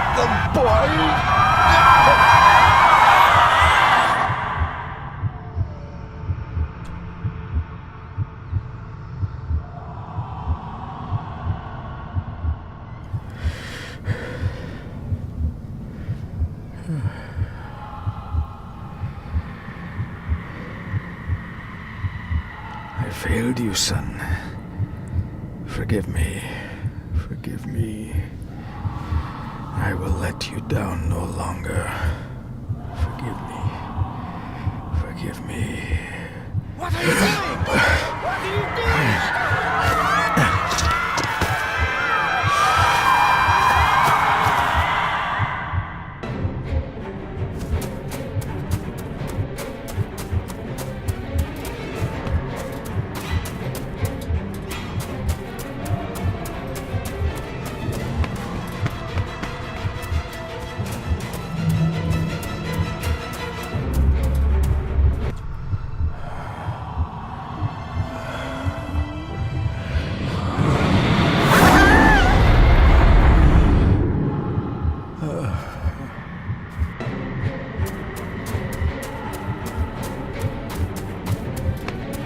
got them, boy! I failed you, son. Forgive me. Forgive me. I will let you down no longer. Forgive me. Forgive me. What are you doing? What are you doing?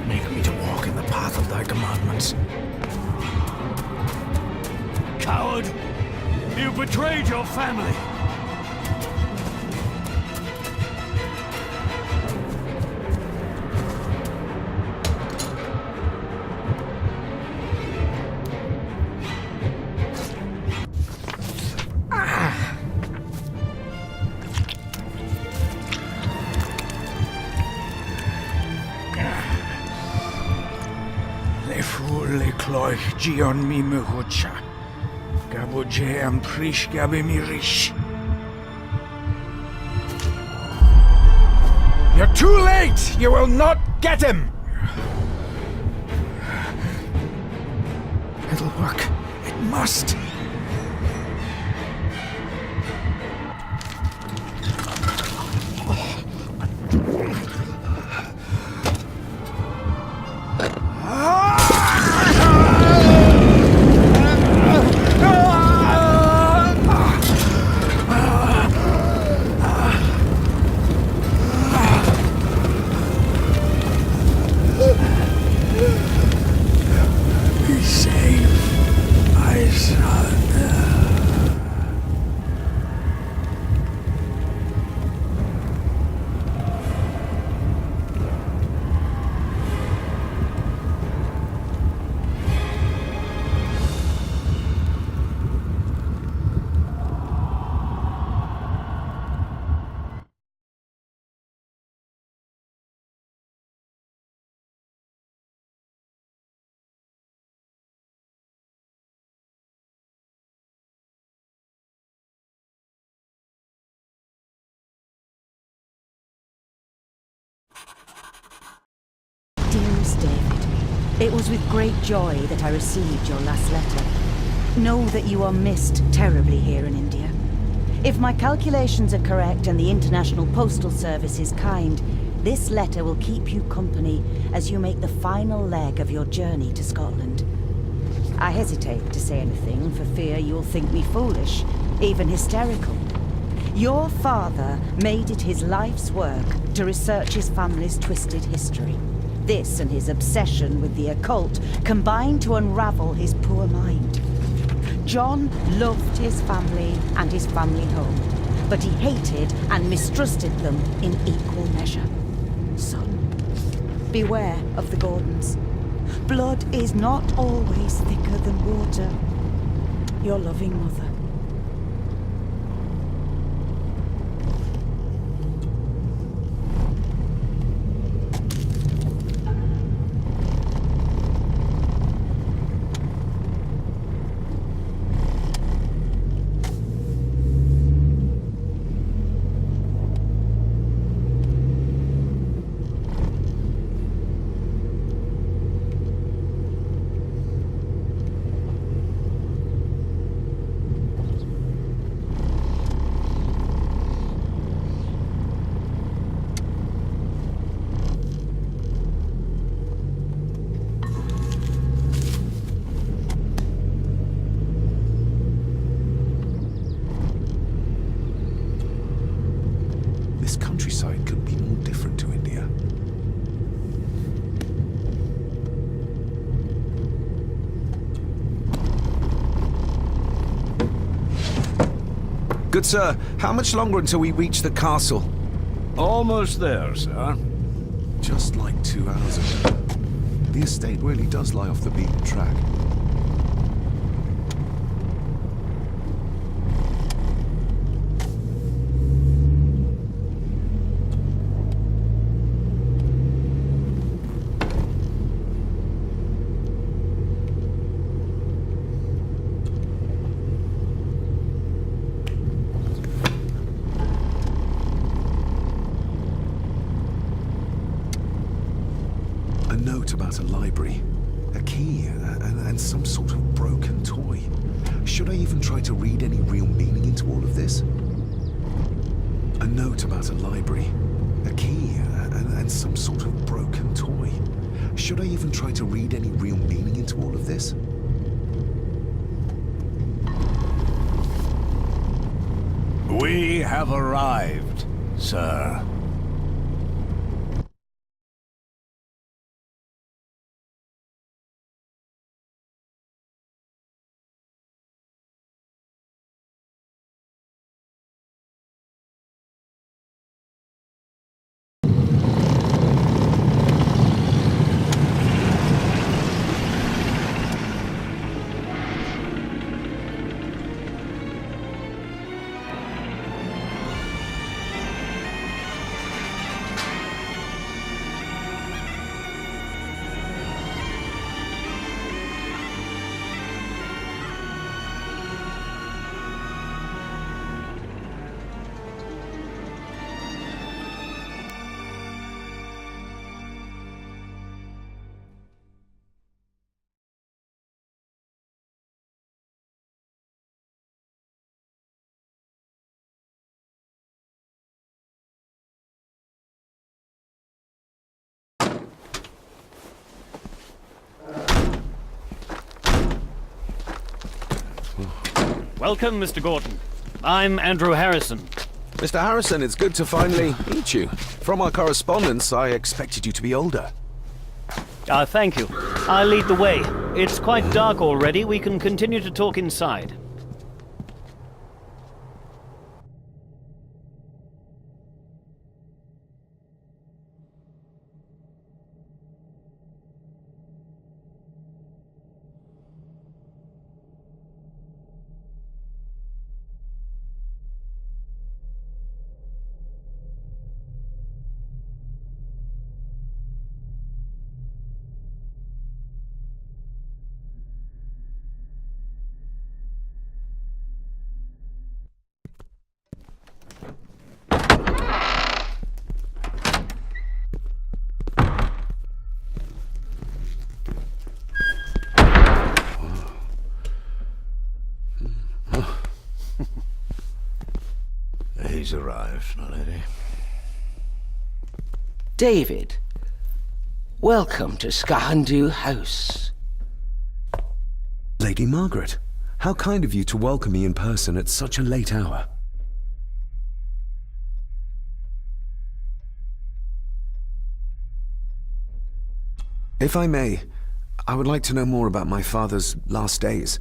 Make me to walk in the path of thy commandments. Coward! You betrayed your family! Le fulle cloich gion mi mehucha. Gaboje am prish gabe mi rish. You're too late! You will not get him! It'll work. It must. Be safe, my son. Dearest David, it was with great joy that I received your last letter. Know that you are missed terribly here in India. If my calculations are correct and the International Postal Service is kind, this letter will keep you company as you make the final leg of your journey to Scotland. I hesitate to say anything for fear you'll think me foolish, even hysterical. Your father made it his life's work to research his family's twisted history. This and his obsession with the occult combined to unravel his poor mind. John loved his family and his family home, but he hated and mistrusted them in equal measure. Son, beware of the Gordons. Blood is not always thicker than water. Your loving mother. Good sir, how much longer until we reach the castle? Almost there, sir. Just like 2 hours ago. The estate really does lie off the beaten track. About a library, a key, and some sort of broken toy. Should I even try to read any real meaning into all of this? A note about a library, a key, and some sort of broken toy. Should I even try to read any real meaning into all of this? We have arrived, sir. Welcome, Mr. Gordon. I'm Andrew Harrison. Mr. Harrison, it's good to finally meet you. From our correspondence, I expected you to be older. Thank you. I'll lead the way. It's quite dark already. We can continue to talk inside. He's arrived, my lady. David, welcome to Skahandu House. Lady Margaret, how kind of you to welcome me in person at such a late hour. If I may, I would like to know more about my father's last days.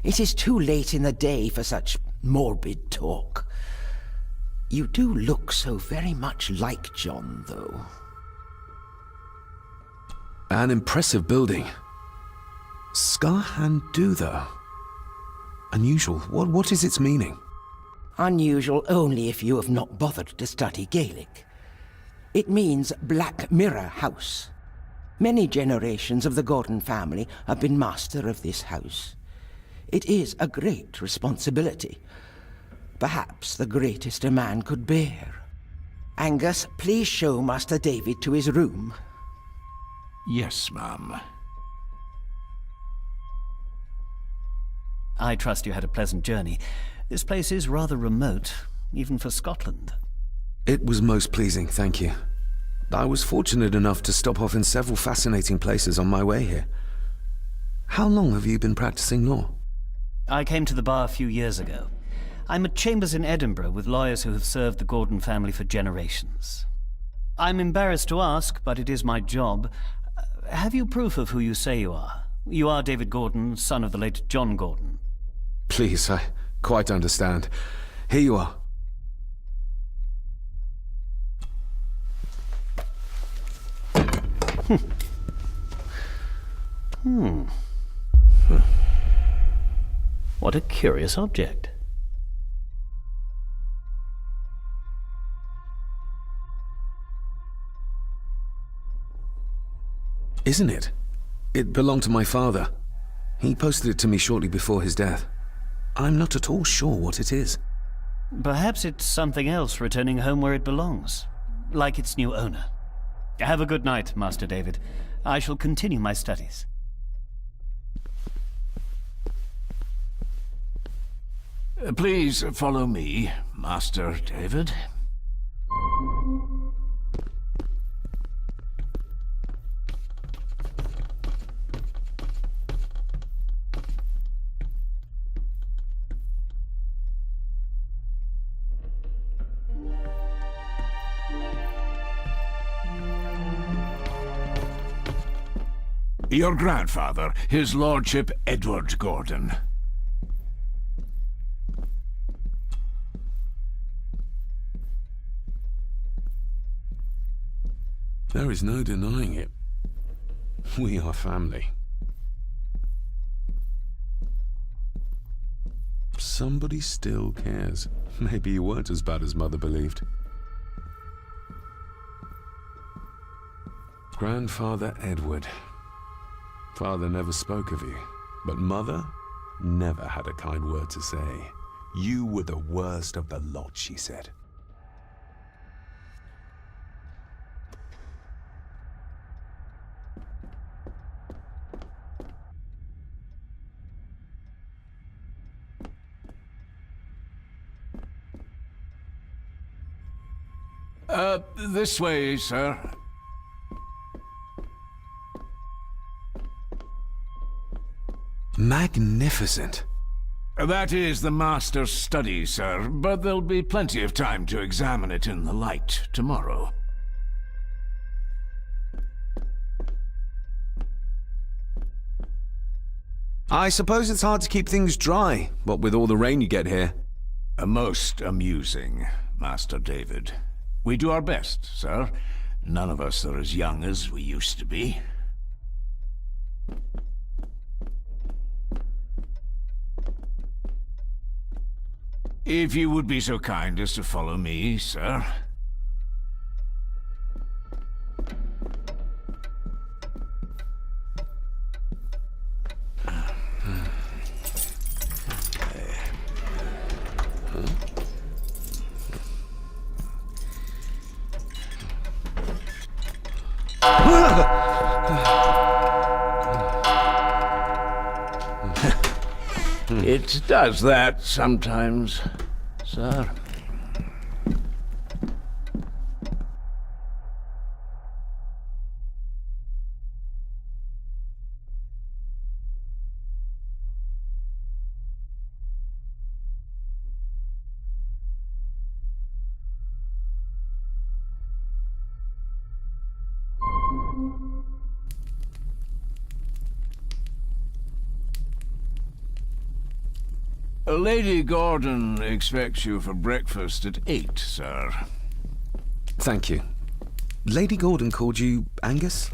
It is too late in the day for such morbid talk. You do look so very much like John, though. An impressive building. Skahandu, though. Unusual. What is its meaning? Unusual only if you have not bothered to study Gaelic. It means Black Mirror House. Many generations of the Gordon family have been master of this house. It is a great responsibility. Perhaps the greatest a man could bear. Angus, please show Master David to his room. Yes, ma'am. I trust you had a pleasant journey. This place is rather remote, even for Scotland. It was most pleasing, thank you. I was fortunate enough to stop off in several fascinating places on my way here. How long have you been practicing law? I came to the bar a few years ago. I'm at chambers in Edinburgh with lawyers who have served the Gordon family for generations. I'm embarrassed to ask, but it is my job. Have you proof of who you say you are? You are David Gordon, son of the late John Gordon. Please, I quite understand. Here you are. What a curious object. Isn't it? It belonged to my father. He posted it to me shortly before his death. I'm not at all sure what it is. Perhaps it's something else returning home where it belongs, like its new owner. Have a good night, Master David. I shall continue my studies. Please follow me, Master David. Your grandfather, His Lordship Edward Gordon. There is no denying it. We are family. Somebody still cares. Maybe you weren't as bad as Mother believed. Grandfather Edward. Father never spoke of you, but Mother never had a kind word to say. You were the worst of the lot, she said. This way, sir. Magnificent. That is the master's study, sir, but there'll be plenty of time to examine it in the light tomorrow. I suppose it's hard to keep things dry, what with all the rain you get here. Most amusing, Master David. We do our best, sir. None of us are as young as we used to be. If you would be so kind as to follow me, sir. It does that sometimes, sir. Lady Gordon expects you for breakfast at 8, sir. Thank you. Lady Gordon called you Angus?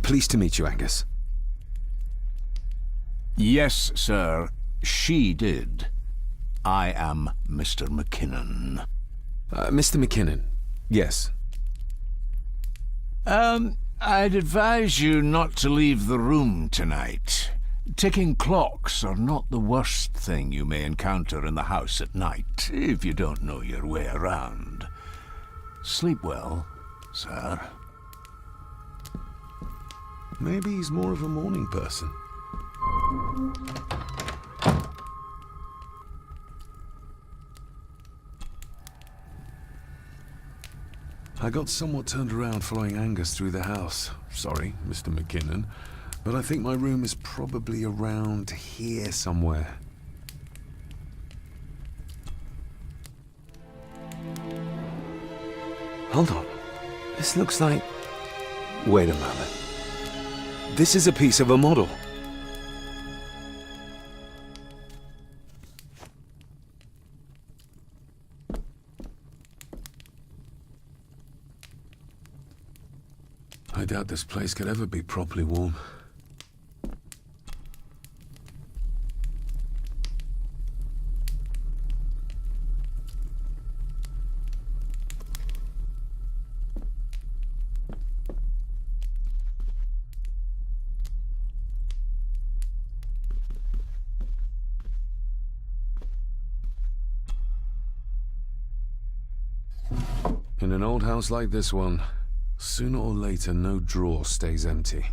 Pleased to meet you, Angus. Yes, sir. She did. I am Mr. McKinnon. Mr. McKinnon. Yes. I'd advise you not to leave the room tonight. Ticking clocks are not the worst thing you may encounter in the house at night, if you don't know your way around. Sleep well, sir. Maybe he's more of a morning person. I got somewhat turned around following Angus through the house. Sorry, Mr. McKinnon. But I think my room is probably around here somewhere. Hold on. This looks like... Wait a moment. This is a piece of a model. I doubt this place could ever be properly warm. In an old house like this one, sooner or later no drawer stays empty.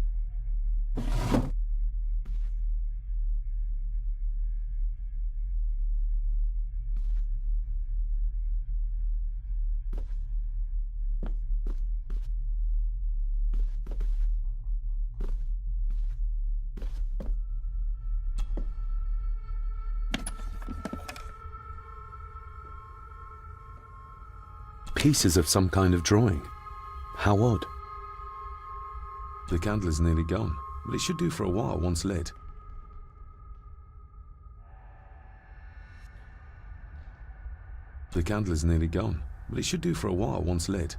Pieces of some kind of drawing. How odd. The candle is nearly gone, but it should do for a while once lit. The candle is nearly gone, but it should do for a while once lit.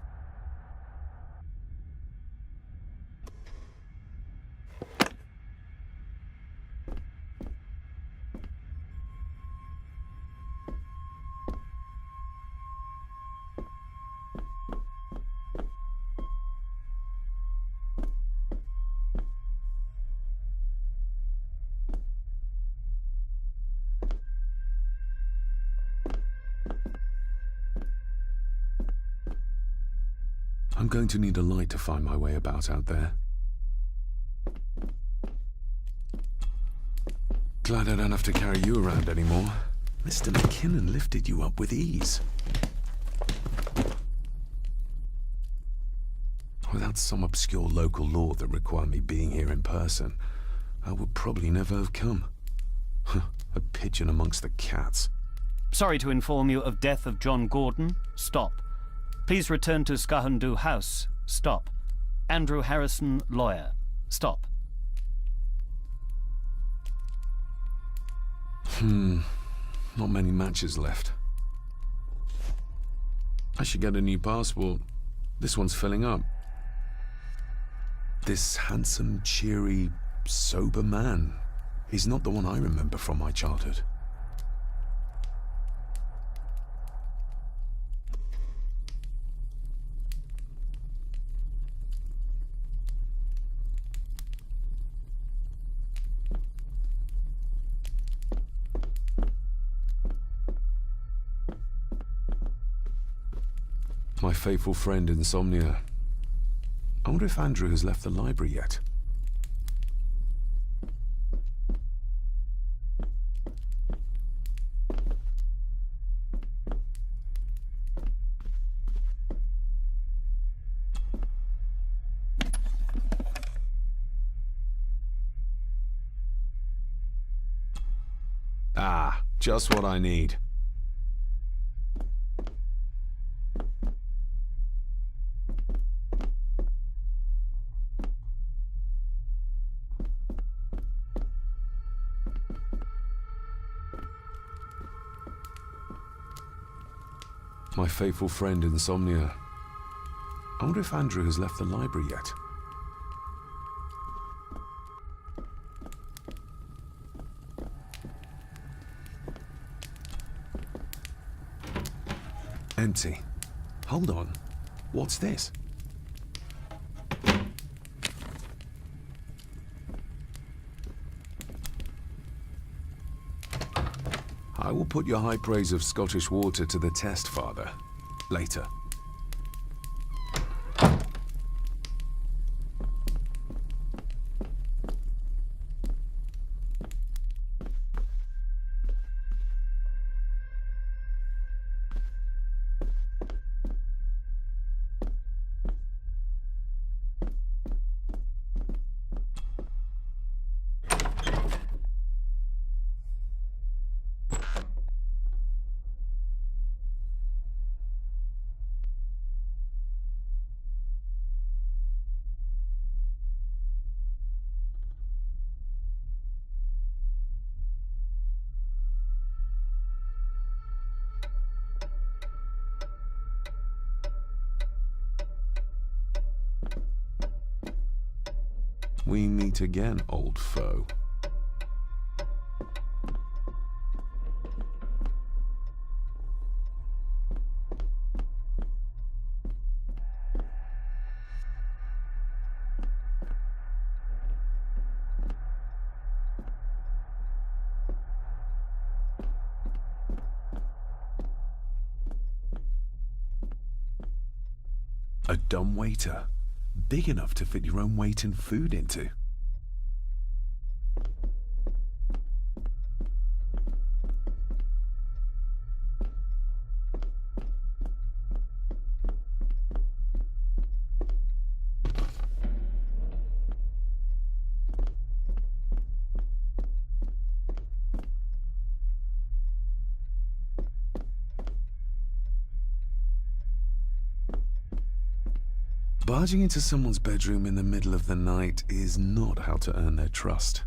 I'm going to need a light to find my way about out there. Glad I don't have to carry you around anymore. Mr. McKinnon lifted you up with ease. Without some obscure local law that required me being here in person, I would probably never have come. A pigeon amongst the cats. Sorry to inform you of death of John Gordon. Stop. Please return to Skahandu House. Stop. Andrew Harrison, lawyer. Stop. Not many matches left. I should get a new passport. This one's filling up. This handsome, cheery, sober man. He's not the one I remember from my childhood. My faithful friend Insomnia. I wonder if Andrew has left the library yet. Ah, just what I need. My faithful friend Insomnia. I wonder if Andrew has left the library yet. Empty. Hold on. What's this? I will put your high praise of Scottish water to the test, Father. Later. we meet again, old foe. A dumbwaiter, big enough to fit your own weight and food into. Barging into someone's bedroom in the middle of the night is not how to earn their trust.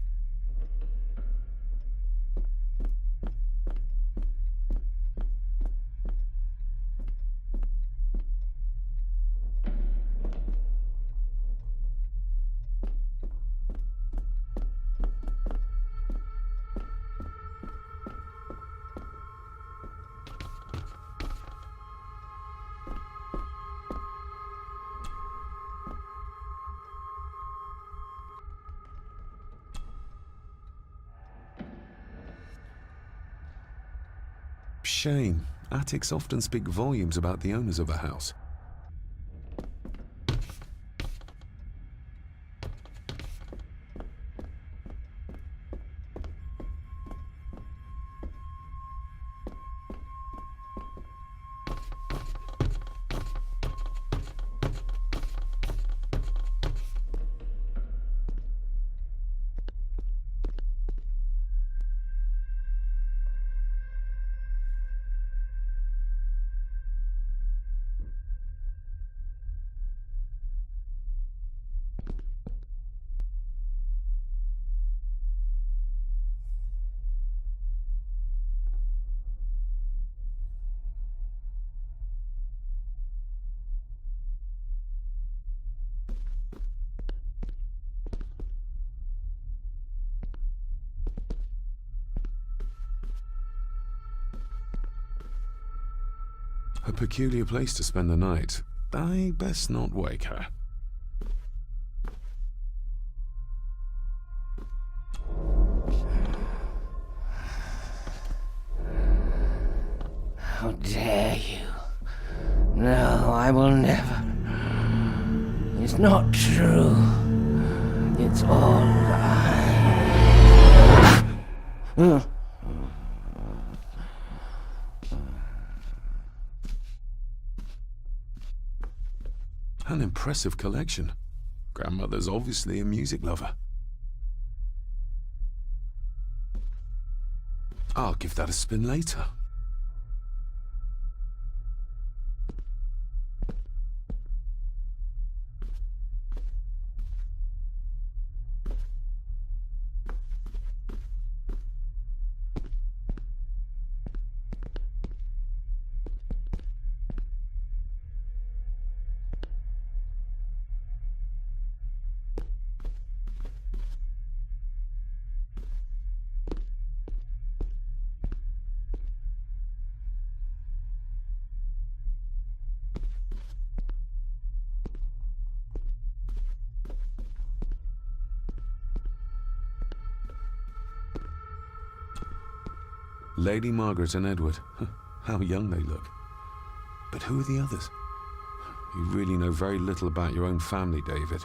Shame. Attics often speak volumes about the owners of a house. A peculiar place to spend the night. I best not wake her. How dare you? No, I will never. It's not true. It's all lie. An impressive collection. Grandmother's obviously a music lover. I'll give that a spin later. Lady Margaret and Edward. How young they look. But who are the others? You really know very little about your own family, David.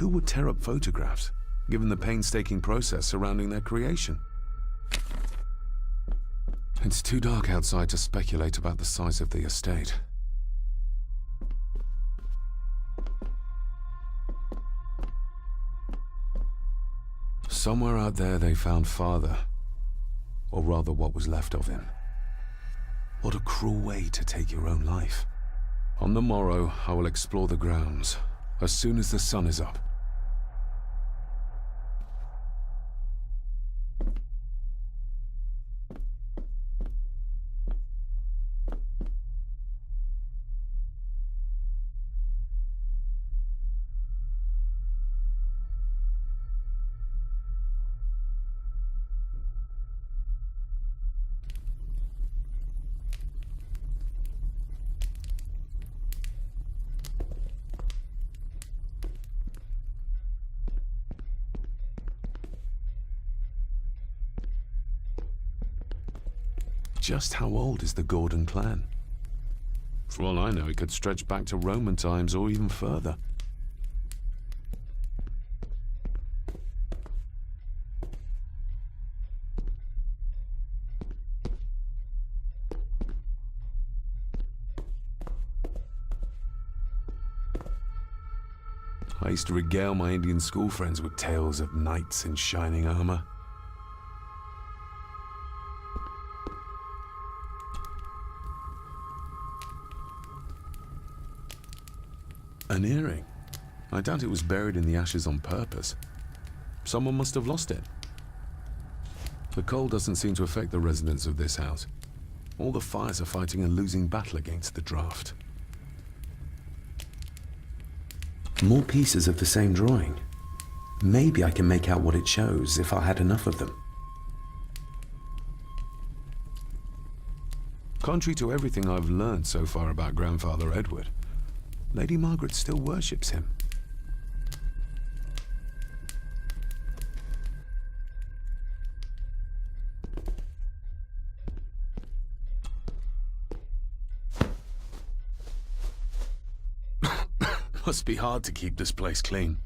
Who would tear up photographs, given the painstaking process surrounding their creation? It's too dark outside to speculate about the size of the estate. Somewhere out there they found Father, or rather what was left of him. What a cruel way to take your own life. On the morrow, I will explore the grounds, as soon as the sun is up. Just how old is the Gordon clan? For all I know, it could stretch back to Roman times or even further. I used to regale my Indian school friends with tales of knights in shining armor. An earring. I doubt it was buried in the ashes on purpose. Someone must have lost it. The cold doesn't seem to affect the residents of this house. All the fires are fighting a losing battle against the draft. More pieces of the same drawing. Maybe I can make out what it shows if I had enough of them. Contrary to everything I've learned so far about Grandfather Edward, Lady Margaret still worships him. Must be hard to keep this place clean.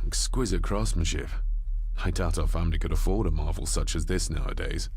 Exquisite craftsmanship. I doubt our family could afford a marvel such as this nowadays.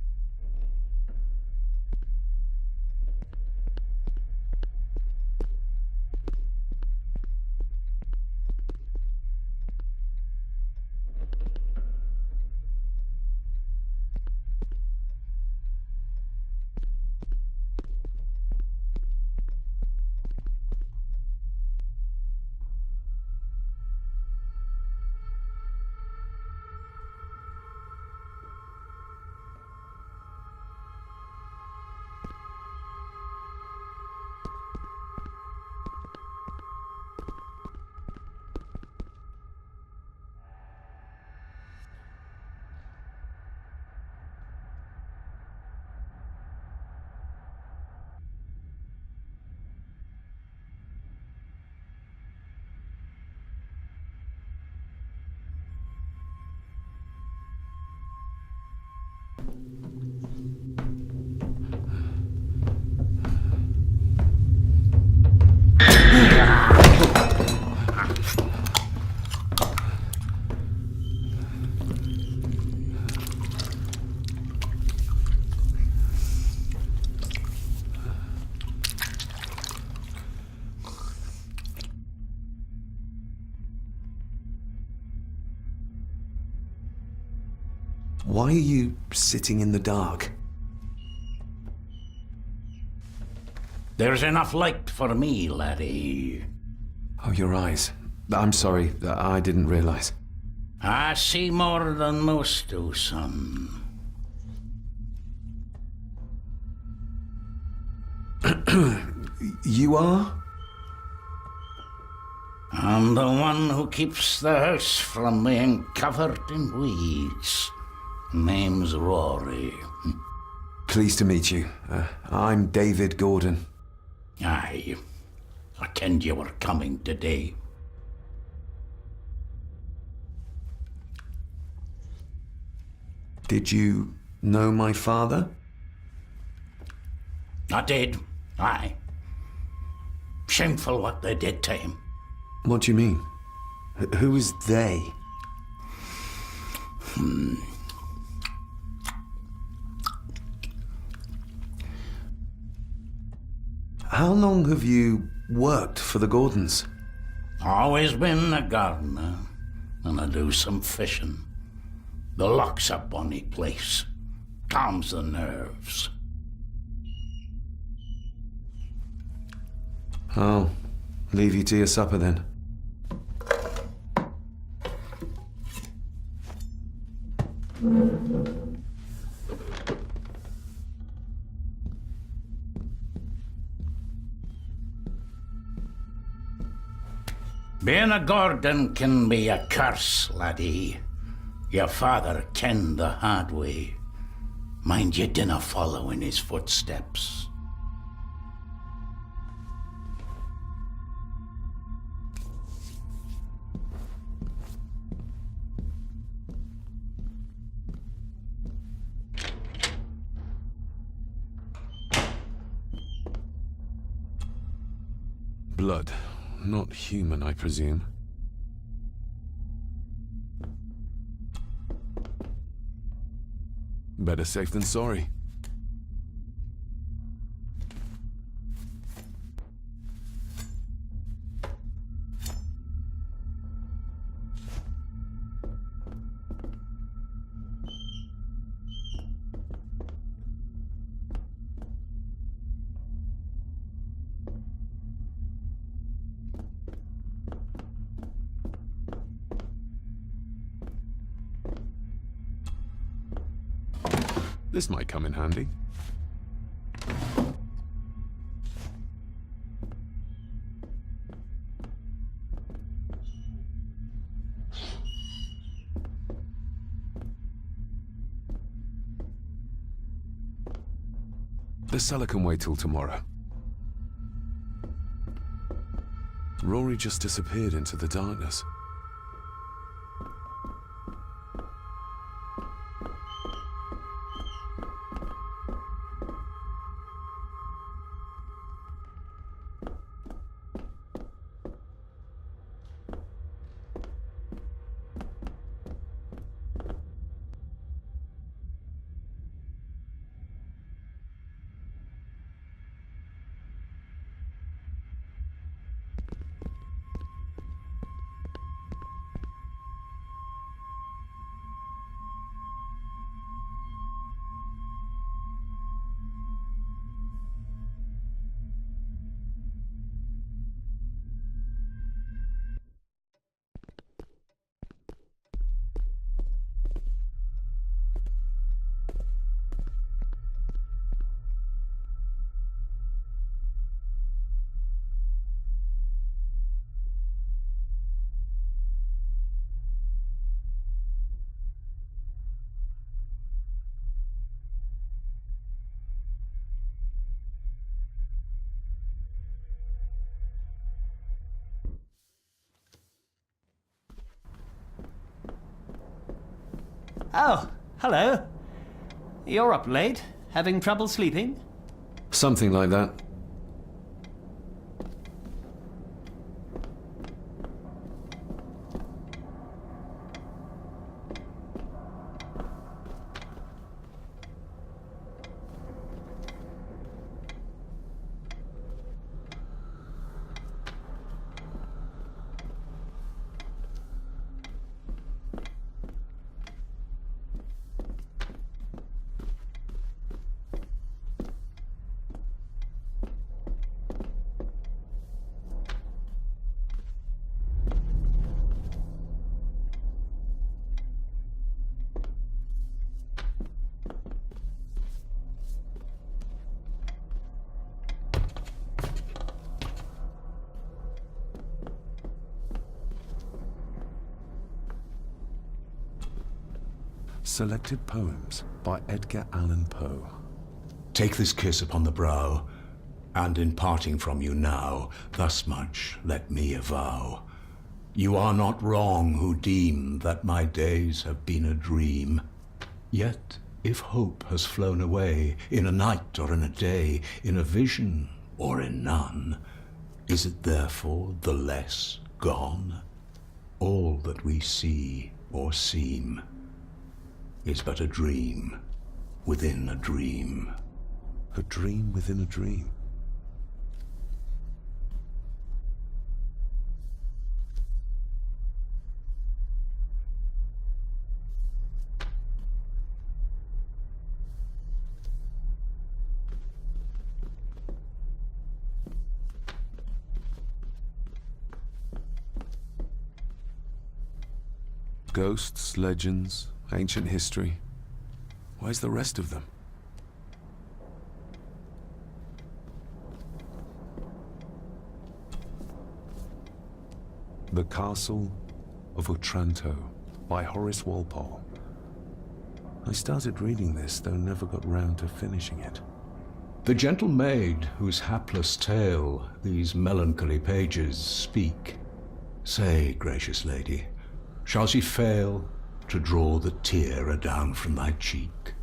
Why are you sitting in the dark? There's enough light for me, laddie. Oh, your eyes. I'm sorry, I didn't realize. I see more than most do, son. You are? I'm the one who keeps the house from being covered in weeds. Name's Rory. Pleased to meet you. I'm David Gordon. Aye. I kenned you were coming today. Did you know my father? I did. Aye. Shameful what they did to him. What do you mean? Who is they? How long have you worked for the Gordons? Always been a gardener, and I do some fishing. The loch's a bonny place. Calms the nerves. I'll leave you to your supper then. Being a Gordon can be a curse, laddie. Your father kenned the hard way. Mind you dinna follow in his footsteps. Blood. Not human, I presume. Better safe than sorry. This might come in handy. The cellar can wait till tomorrow. Rory just disappeared into the darkness. Oh, hello. You're up late? Having trouble sleeping? Something like that. Selected Poems by Edgar Allan Poe. Take this kiss upon the brow, and in parting from you now, thus much let me avow. You are not wrong who deem that my days have been a dream. Yet, if hope has flown away, in a night or in a day, in a vision or in none, is it therefore the less gone? All that we see or seem is but a dream within a dream. A dream within a dream. Ghosts, legends, ancient history. Where's the rest of them? The Castle of Otranto by Horace Walpole. I started reading this, though never got round to finishing it. The gentle maid whose hapless tale these melancholy pages speak, say, gracious lady, shall she fail to draw the tear adown from thy cheek?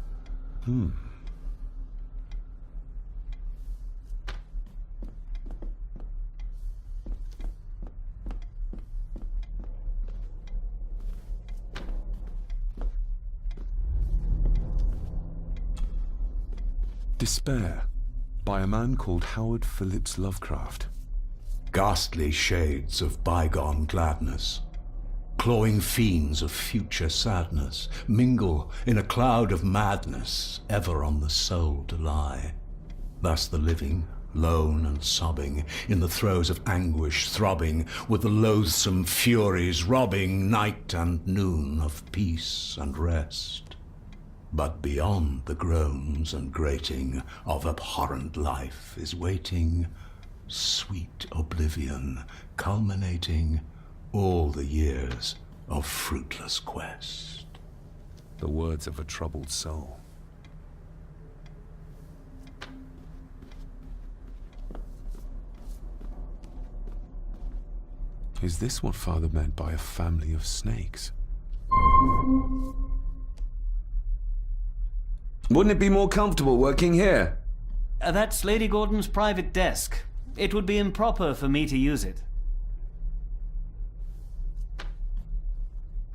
Despair by a man called Howard Phillips Lovecraft. Ghastly shades of bygone gladness, clawing fiends of future sadness, mingle in a cloud of madness, ever on the soul to lie. Thus the living, lone and sobbing, in the throes of anguish throbbing, with the loathsome furies robbing night and noon of peace and rest. But beyond the groans and grating of abhorrent life is waiting sweet oblivion, culminating all the years of fruitless quest. The words of a troubled soul. Is this what Father meant by a family of snakes? Wouldn't it be more comfortable working here? That's Lady Gordon's private desk. It would be improper for me to use it.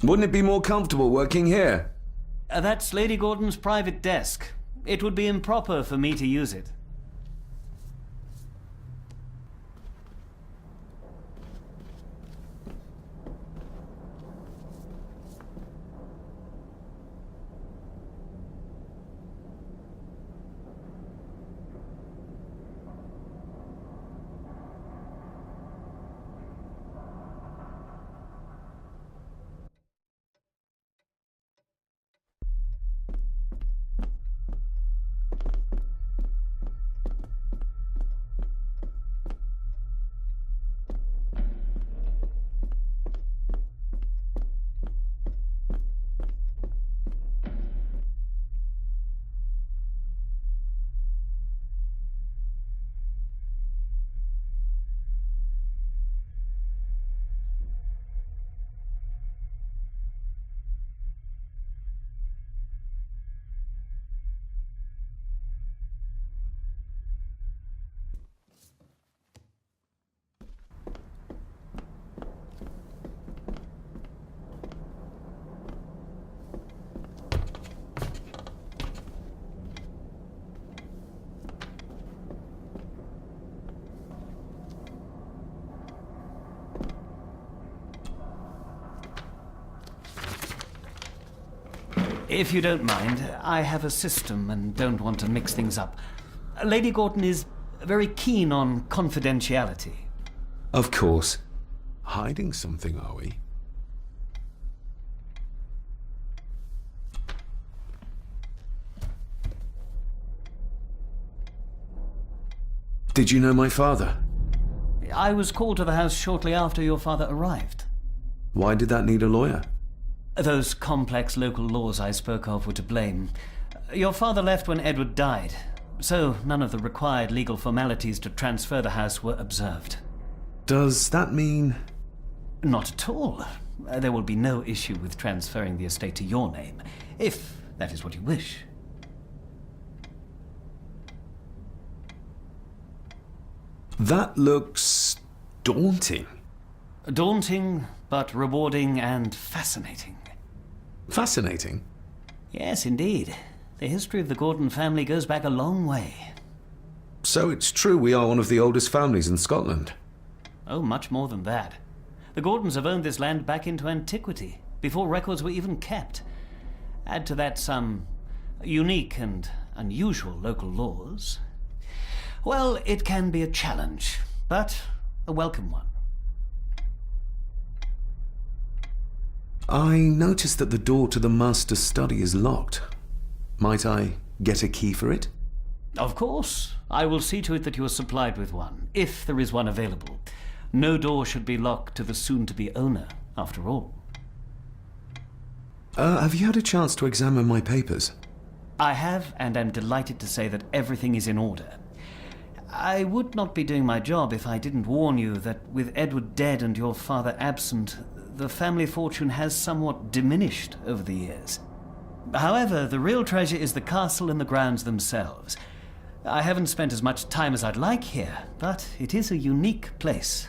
Wouldn't it be more comfortable working here? That's Lady Gordon's private desk. It would be improper for me to use it. If you don't mind, I have a system and don't want to mix things up. Lady Gordon is very keen on confidentiality. Of course. Hiding something, are we? Did you know my father? I was called to the house shortly after your father arrived. Why did that need a lawyer? Those complex local laws I spoke of were to blame. Your father left when Edward died, so none of the required legal formalities to transfer the house were observed. Does that mean... Not at all. There will be no issue with transferring the estate to your name, if that is what you wish. That looks... daunting. Daunting, but rewarding and fascinating. Fascinating? Yes, indeed. The history of the Gordon family goes back a long way. So it's true we are one of the oldest families in Scotland. Oh, much more than that. The Gordons have owned this land back into antiquity, before records were even kept. Add to that some unique and unusual local laws. Well, it can be a challenge, but a welcome one. I noticed that the door to the master's study is locked. Might I get a key for it? Of course. I will see to it that you are supplied with one, if there is one available. No door should be locked to the soon-to-be owner, after all. Have you had a chance to examine my papers? I have, and am delighted to say that everything is in order. I would not be doing my job if I didn't warn you that with Edward dead and your father absent, the family fortune has somewhat diminished over the years. However, the real treasure is the castle and the grounds themselves. I haven't spent as much time as I'd like here, but it is a unique place.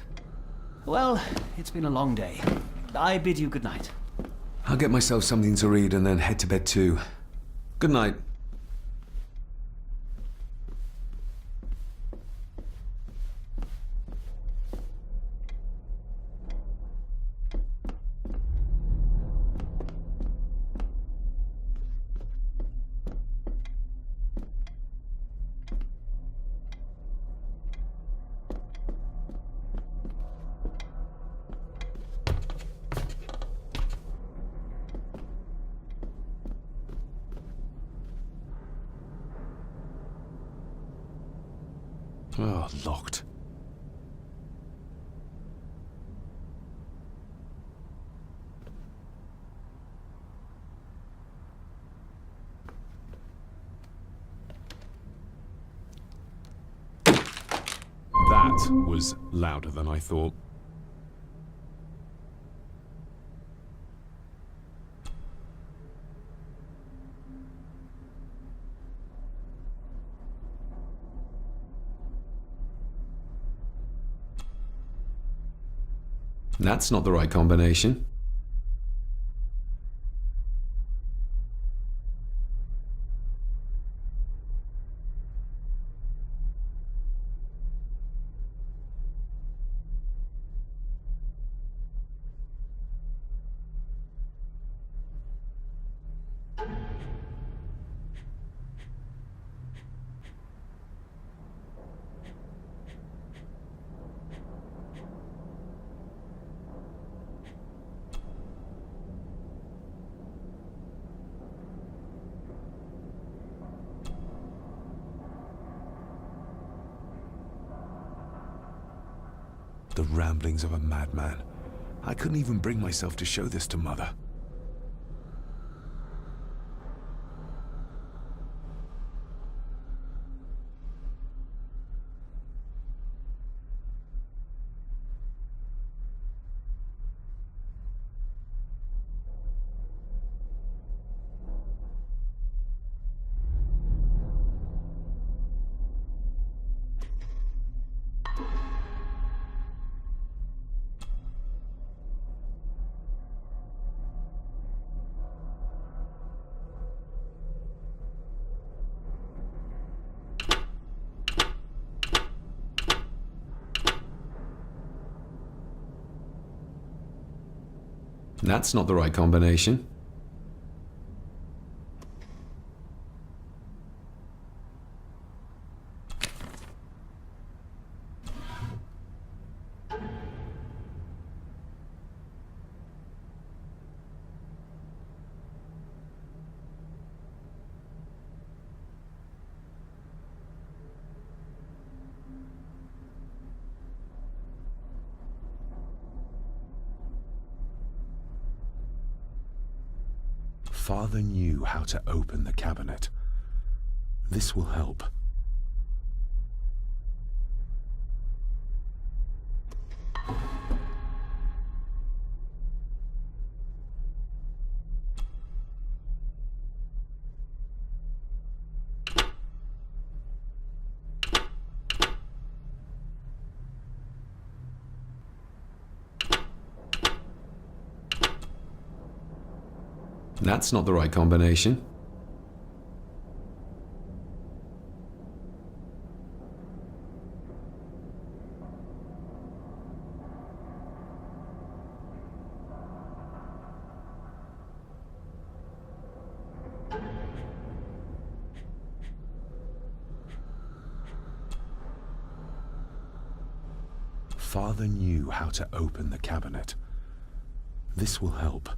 Well, it's been a long day. I bid you good night. I'll get myself something to read and then head to bed too. Good night. Oh, locked. That was louder than I thought. That's not the right combination. The ramblings of a madman. I couldn't even bring myself to show this to Mother. That's not the right combination. Father knew how to open the cabinet. This will help. That's not the right combination. Father knew how to open the cabinet. This will help.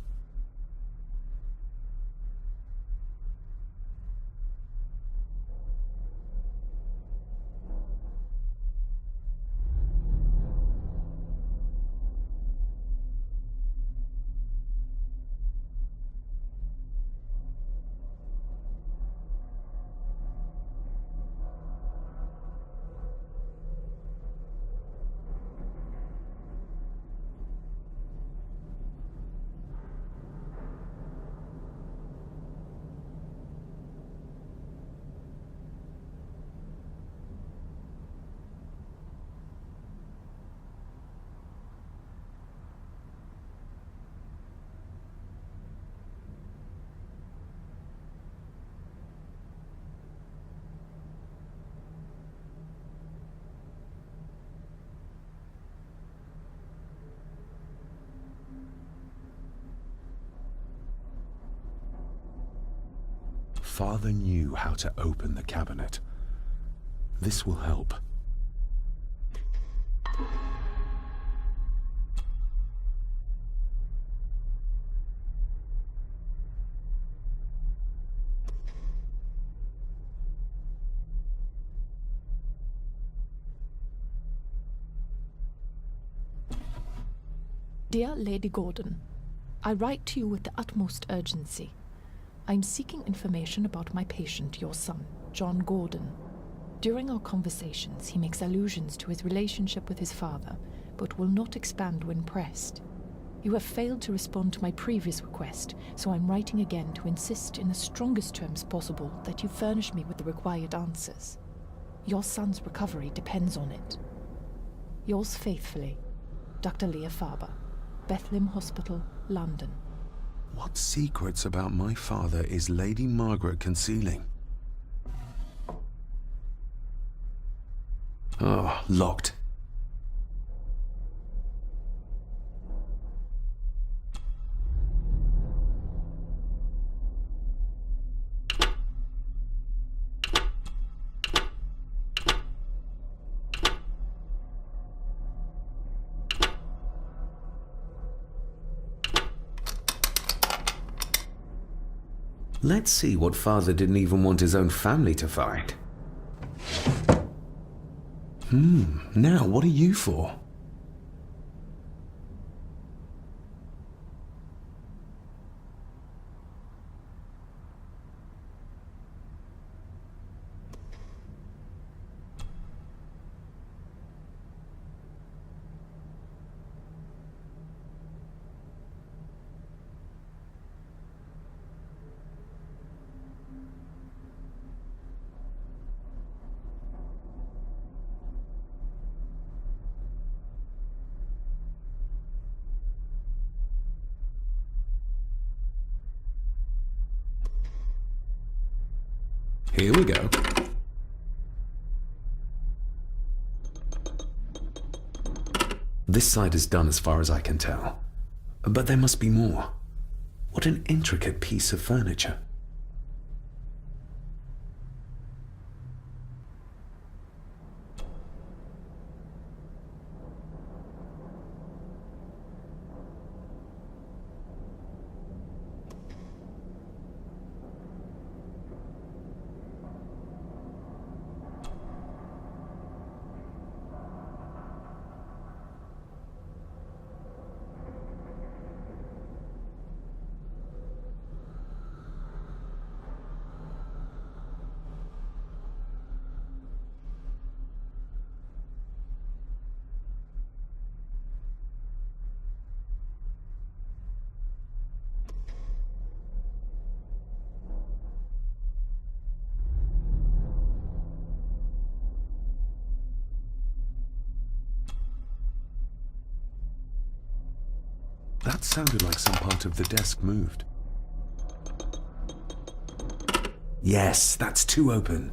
Father knew how to open the cabinet. This will help. Dear Lady Gordon, I write to you with the utmost urgency. I am seeking information about my patient, your son, John Gordon. During our conversations, he makes allusions to his relationship with his father, but will not expand when pressed. You have failed to respond to my previous request, so I'm writing again to insist in the strongest terms possible that you furnish me with the required answers. Your son's recovery depends on it. Yours faithfully, Dr. Leah Farber, Bethlehem Hospital, London. What secrets about my father is Lady Margaret concealing? Oh, locked. Let's see what father didn't even want his own family to find. Now what are you for? Here we go. This side is done as far as I can tell. But there must be more. What an intricate piece of furniture. That sounded like some part of the desk moved. Yes, that's two open.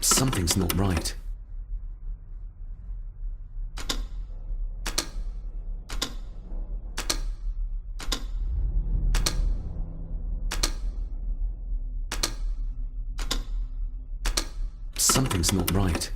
Something's not right. Something's not right.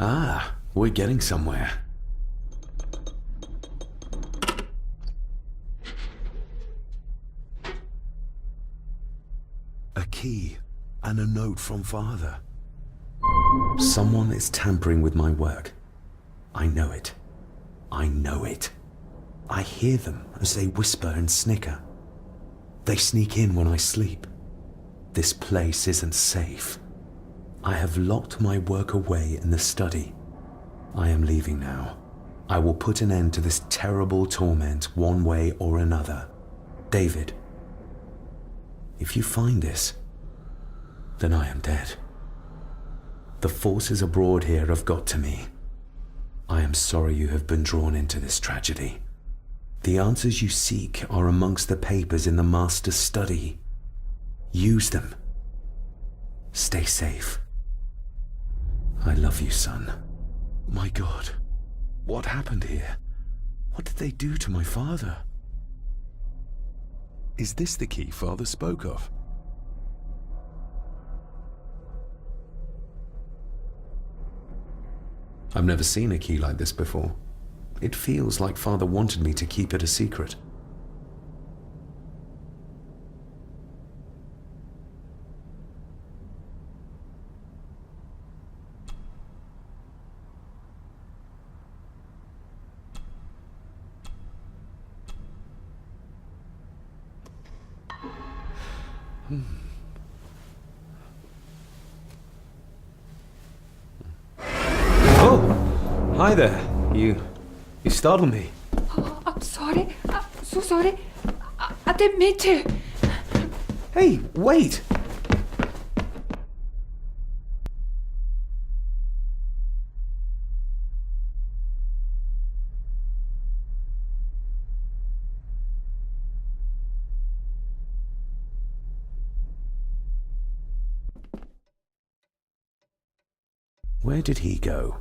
Ah, we're getting somewhere. A key and a note from Father. Someone is tampering with my work. I know it. I know it. I hear them as they whisper and snicker. They sneak in when I sleep. This place isn't safe. I have locked my work away in the study. I am leaving now. I will put an end to this terrible torment one way or another. David, if you find this, then I am dead. The forces abroad here have got to me. I am sorry you have been drawn into this tragedy. The answers you seek are amongst the papers in the Master's study. Use them. Stay safe. I love you, son. My God, what happened here? What did they do to my father? Is this the key Father spoke of? I've never seen a key like this before. It feels like Father wanted me to keep it a secret. Oh! Hi there. You startled me. Oh, I'm sorry. I'm so sorry. I didn't mean to. Hey, wait! Where did he go?